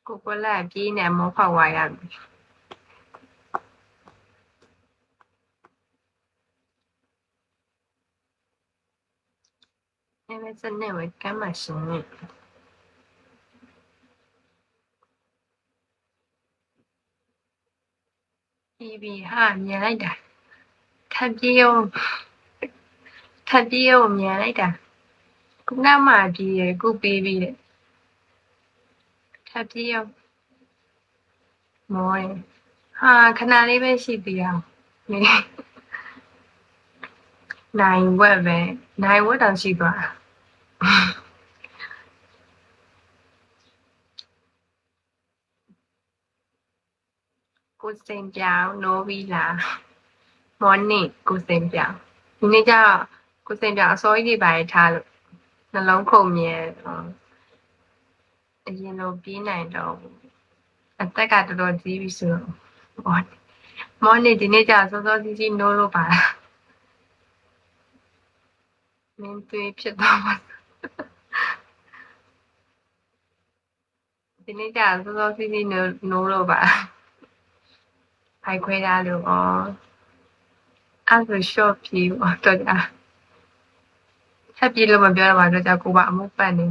ကိုကိုလက်ပြေးနေမောဖောက်ဝါရပြီအဲ့ဒါစနေဝကမ်းမရှင်နေပြီးဟာမြင်လိုက်တာထပ်ပြေးအောင်မြင်လိုက်တာခုနမှပြေးရခုပေးပြီးတဲ့ထပ်ပြေးအောင်မောရင်ဟာခဏလေးပဲရှိသေးအောင်နေနိုင်ဝက်ပဲနိုင်ဝက်တောင်ရှိသွားကိုစိန်ပြောင်းနိုးပြီးလား morning ကိုစိန်ပြောင်းဒီနေ့ကျတော့ကိုစိန်ပြောင်းအစောကြီးတွေပါရထားလို့နှလုံးခုန်မြဲအရင်လိုပြေးနိုင်တော့အသက်ကတော်တော်ကြီးပြီဆိုတော့morning ဒီနေ့ကျစောစောစီးစီးနိုးလို့ပါမင်းသွေးဖြစ်သွားပါဒီနေ့ကျစောစောစီးစီးနိုးလို့ပါဖိုက်ခွဲထားလို့အဲ့ဆို short ပြေးတော့ကြဆက်ပြေးလို့မပြောတော့ပါတော့ကြကိုပါအမှုပတ်နေ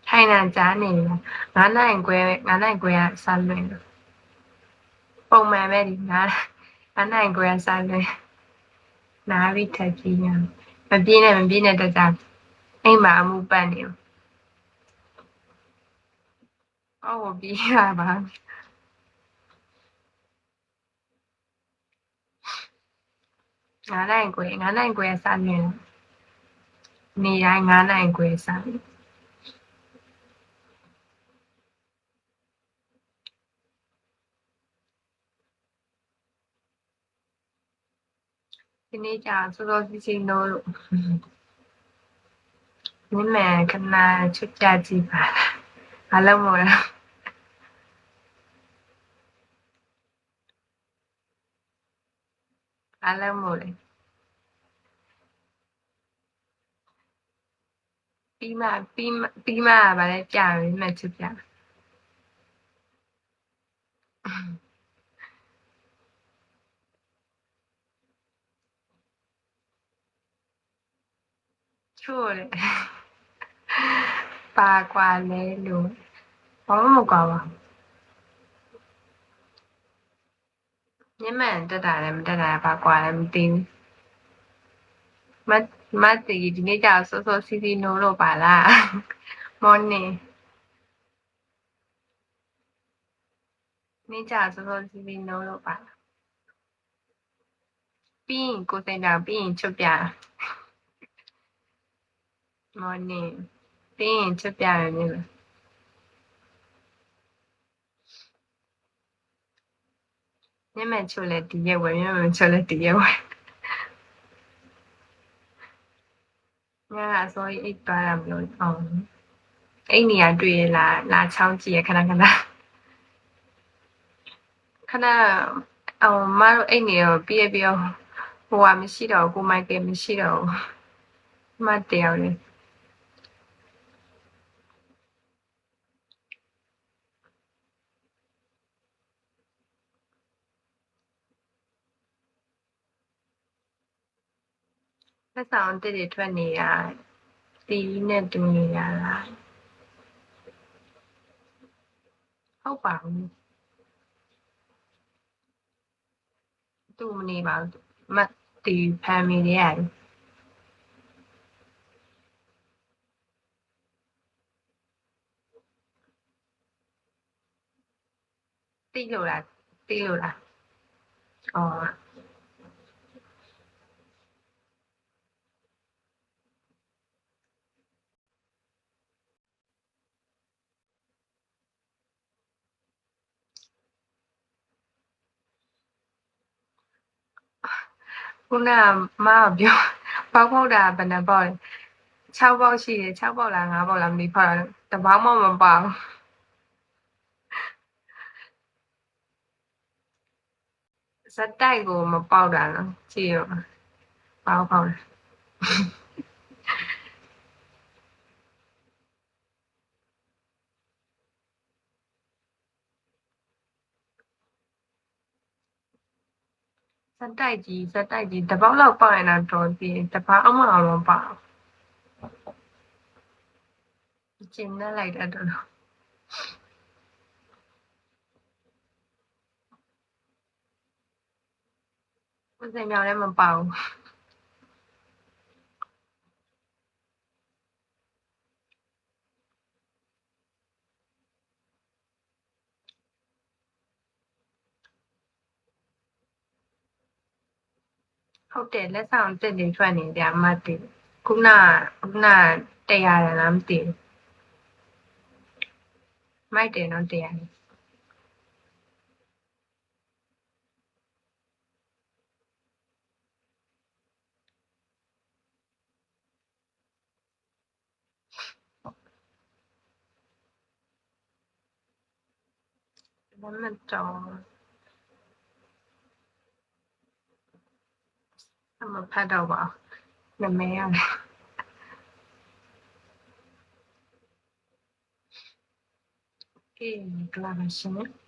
ထိုင်တာကြားနေလား9နိုင်ခွဲကစလွင်ပုံမှန်ပဲဒီ9နိုင်ခွဲစလွင်နားပြီးထပ်ကြည့်ရမပြေးနဲ့တော့ကြအိမ်မှာအမှုပတ်နေဟုတ်ပြေးရပါ9နိုင်ခွဲစလွင်နေတိုင်း9နိုင်ခွဲစလွင်ဒီနေ့ကျစောစောစီးစီးနိုးလို့နင်းမယ်ခဏချွတ်ကြကြည့်ပါလားအလုံးမလားအလုံးမလဲပြီးမှဗါလဲကြာပြီမှချွတ်ပြချို့လေပါကွာလဲလို့ဘာမှမကွာပါညမှန်တက်တာလည်းမတက်တာပါကွာလည်းမသိဘူးမတီဒီနေ့ကျစောစောစီးစီးနိုးလို့ပါလား morning နေ့ကျစောစောစီးစီးနိုးလို့ပါပြီးရင်ကိုစိန်တာပြီးရင်ချွတ်ပြ morning ပြီးရင်ချွတ်ပြရမယ်ညမှန်ချို့လဲဒီရက်ဝယ်ညမှန်ချို့လဲဒီရက်ဝယ်ညကအစောကြီးအိတ်သွားတာမလို့အိတ်နေရတွေ့ရလာချောင်းကြည့်ရခဏမတို့အိတ်နေရောပြည့်ပြောဟိုကမရှိတော့ကိုမိုက်ကယ်မရှိတော့မတ်တယောက်လေလက်ဆောင်တစ်တွေထွက်နေတာတီးနဲ့တူနေရလားဟုတ်ပါဘူးသူမနေပါဘူးမတ်တီဖမ်းမိနေရတယ်သိလို့လားခုနမပြောပေါက်ဖောက်တာဘယ်နှပေါက်လဲ6ပေါက်ရှိတယ်6ပေါက်လား5ပေါက်လားမသိဖောက်တာတပေါင်းမှမပေါက်ဇက်တိုက်ကိုမပေါက်တာနော်ကြည့်ရောပေါက်တယ် ဇက်တိုက်ကြီးတစ်ပေါက်လောက်ပေါက်ရင်တော့တော်ပြီတစ်ပေါက်အမှအောင်တော့ပေါက်ကျင်းနဲ့လိုက်တဲ့တော်တော်စင်မြောင်လည်းမပေါက်ဟုတ်တယ်လက်ဆောင်တစ်တွေထွက်နေတယ်အမတ်တွေခုန100ရလားမသိဘူးမိုက်တယ်နော်100ဘာမှတော့အမဖတ်တော့ပါနမေရတယ်အေးကလာပါရှင်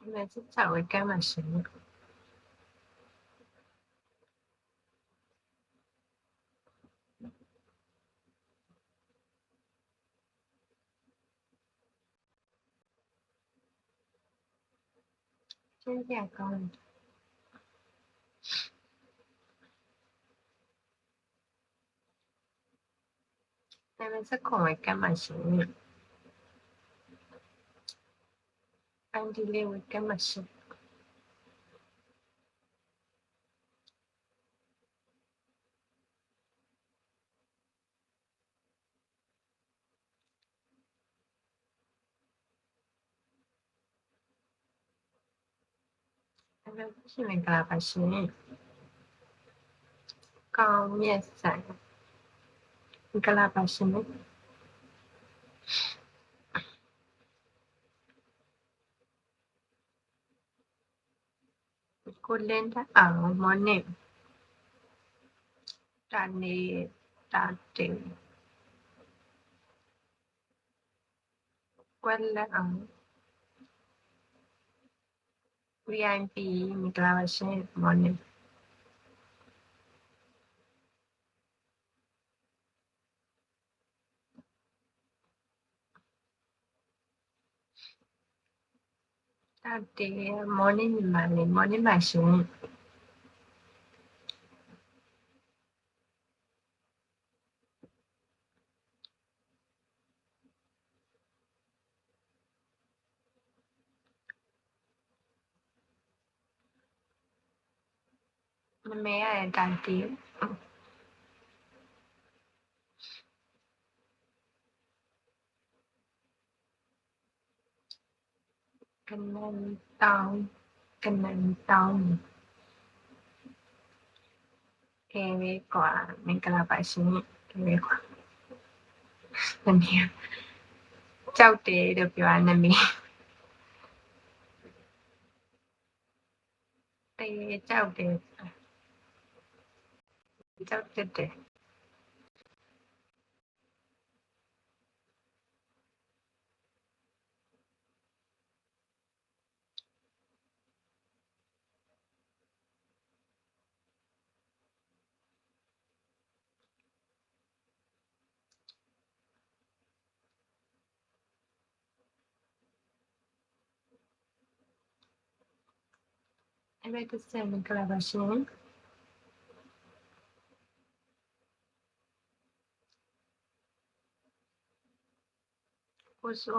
ဒီမှာစစ်ချဝဲကမ်းပါရှင်ရှင်းပြကောင်းတယ်ဒါပေမဲ့စက်ခွန်ဝဲကမ်းပါရှင်အန်ဒီလေးဝဲကမ်းပါရှင်အဲ့ဒါရှင်မင်္ဂလာပါရှင်ကောင်းမြတ်ဆန်မင်္ဂလာပါရှင်ကိုလင်းတဲ့အောင်မော်နစ်တာနေတာတင်ကွက်လက်အောင် VIP မင်္ဂလာပါရှင်မော်နစ်တာတင်မော်နစ်ညီမလေးမော်နစ်ပါရှင်နမေရတဲ့တာတင်ကနန်တောင်းကဲဝေးกว่าမင်္ဂလာပါရှင်ကဲဝေးกว่าနမေကြောက်တယ်လို့ပြောတာနမေတေးကြောက်တယ်ကြောက်တယ်အဲ့ဒါတစ်ဆက်မင်္ဂလာပါရှင်ကိုစုံ